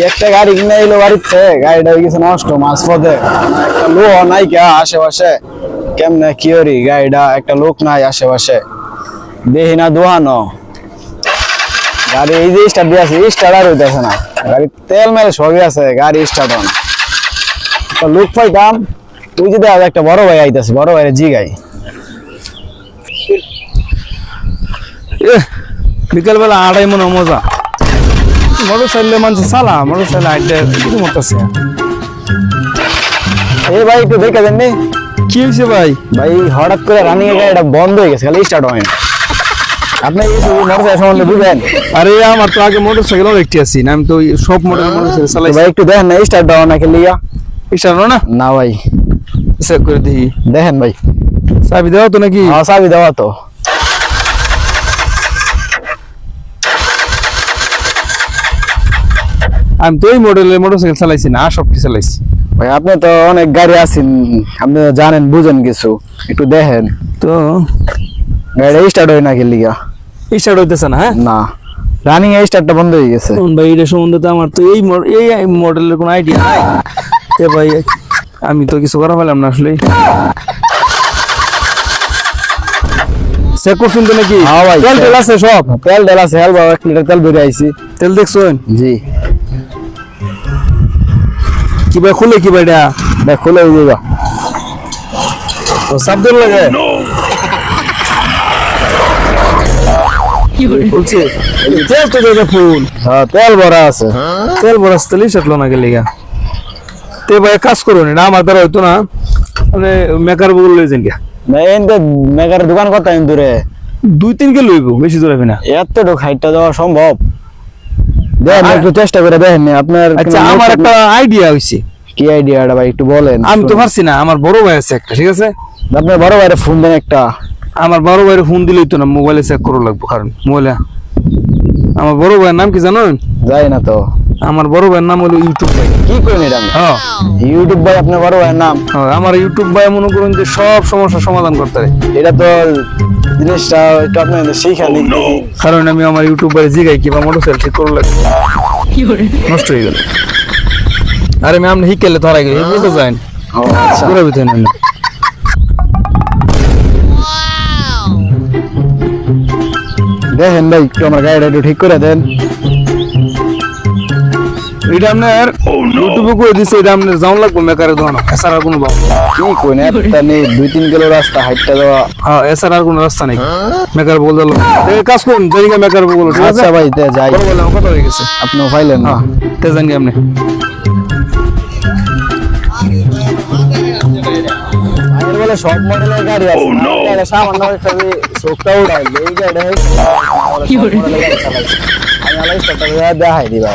একটা গাড়ি কিনে এলো বাড়িতে, গাড়িটা হয়ে গেছে নষ্ট মাঝ পথে। একটা লোক নাই কে আশেপাশে, কেমনে কি করি গাড়িটা, একটা লোক নাই আশেপাশে, দেখি না দোয়ানো গাড়ি। এই যে স্টার্ট দিয়ে আছে, স্টার্ট আর হইতেছে না, গাড়ি তেল মেলে সবই আছে, গাড়ি স্টার্ট হয় না। একটা লোক পাইতাম, তুই যদি আজ একটা বড় ভাই আইতেছে, বড় ভাইয়ের জিগাই। বিকেল বেলা আড়াই মনে মজা মোটর সাইকেলে মানুষ চালা, মোটর সাইকেল আইডে কিছু মরতেছে। এই ভাই একটু দেখে দেননি, কি হয়েছে ভাই? ভাই হঠাৎ করে রানিং এর গাড়িটা বন্ধ হয়ে গেছে, খালি স্টার্ট হয় না। আপনি এই মোটর সাইকেল সম্বন্ধে বুঝেন? আরে আমার তো আগে মোটর সাইকেল দেখতে আসি না, আমি তো সব মোটর সাইকেল চালাই। ভাই একটু দেখেন না, স্টার্ট দাও না খেলিয়া। স্টার্ট না না ভাই, চেক করে দেখি। দেখেন ভাই, চাবি দেওয়া তো নাকি? হ্যাঁ চাবি দেওয়া তো। আমি তো এই মডেলের মোটর সাইকেল চালাইছি না, সবটি চালাইছি। ভাই আপনি তো অনেক গাড়ি আছেন, আপনি তো জানেন বুঝেন কিছু, একটু দেখেন তো গাড়িটা স্টার্ট হয় না খেলিয়া। স্টার্ট হইতেছে না? হ্যাঁ না, রানিং এর স্টার্টটা বন্ধ হয়ে গেছে। ভাই এটা সম্বন্ধে তো আমার তো এই মডেলের কোনো আইডিয়া নাই। এ ভাই আমি তো কিছু করা পেলাম না আসলে। চেক করছেন তো নাকি? হ্যাঁ ভাই, তেল টেল আছে সব? তেল টেল আছে, হেল বাবা 1 লিটার তেল ভরে আইছি। তেল দেখছেন? জি। কি ভাই খুলে কি ভাই এটা? দেখ খুলে হয়ে যাবে তো সাবধান লাগে। বলছে তেল তো দেখে ফুল। হ্যাঁ তেল ভরা আছে। তেল ভরা তেলই সাটলো না গেলে গা। তে ভাই কাজ করুন, এটা আমার দ্বারা হইতো না, মানে মেকার বগুলো লইছেন গা। না এনতে মেকার দোকান কত দূরে? 2-3 কিলো লইব, বেশি দূর হবে না। এতটুকু হাইটটা দেওয়া সম্ভব? দেখেন একটু চেষ্টা করে দেখেন আপনার। আচ্ছা আমার একটা আইডিয়া হইছে। কি আইডিয়াটা ভাই একটু বলেন? আমি তো পারছি না, আমার বড় ভাই আছে একটা, ঠিক আছে? আপনার বড় ভাইরে ফোন দেন একটা। আমার বড় ভাইয়ের ফোন দিলেই তো না, মোবাইলে চেক করা লাগবে, কারণ মোবাইলে আমার বড় ভাইয়ের নাম কি জানেন? যাই না তো। আমার বড় ভাইয়ের নাম হলো ইউটিউব ভাই। কি করেন এটা? হ্যাঁ ইউটিউব ভাই আপনার বড় ভাইয়ের নাম? হ্যাঁ, আমার ইউটিউব ভাই মনে করুন যে সব সমস্যার সমাধান করতে পারে। এটা তো জিনিসটা একটু আপনাদের শিখানি, কারণ আমি আমার ইউটিউব ভাই জিগাই কিংবা মোটরসাইকেল ঠিক করে লাগবে, নষ্ট হয়ে গেল। আরে আমি আপনি হিকেলে ধরা গেলে বলতে যাই আচ্ছা ঘুরে ভিতরে নেন। দেখেন ভাই একটু আমার গাড়িটা একটু ঠিক করে দেন। এটা আপনার ইউটিউবে করে দিছে, এটা আপনার যাওয়া লাগবে মেকারের দোকান, এছাড়া আর কোনো কি কোন একটা নেই, 2-3 কিলো রাস্তা হাইটটা দেওয়া। হ্যাঁ এছাড়া আর কোনো রাস্তা নেই। মেকার বল দিল কাজ করুন, জায়গা মেকার বল, ঠিক আছে? আচ্ছা ভাই তে যাই, বলে কথা হয়ে গেছে। আপনিও ফাইলেন না? হ্যাঁ তে জানি আপনি আমার বলে সব মডেলের গাড়ি আছে, এটা সামান্য একটা চোখটা উড়াই এই গাড়িটা কি করে চালাইছে। আমি আলাইস টাকা দেখাই দিবা।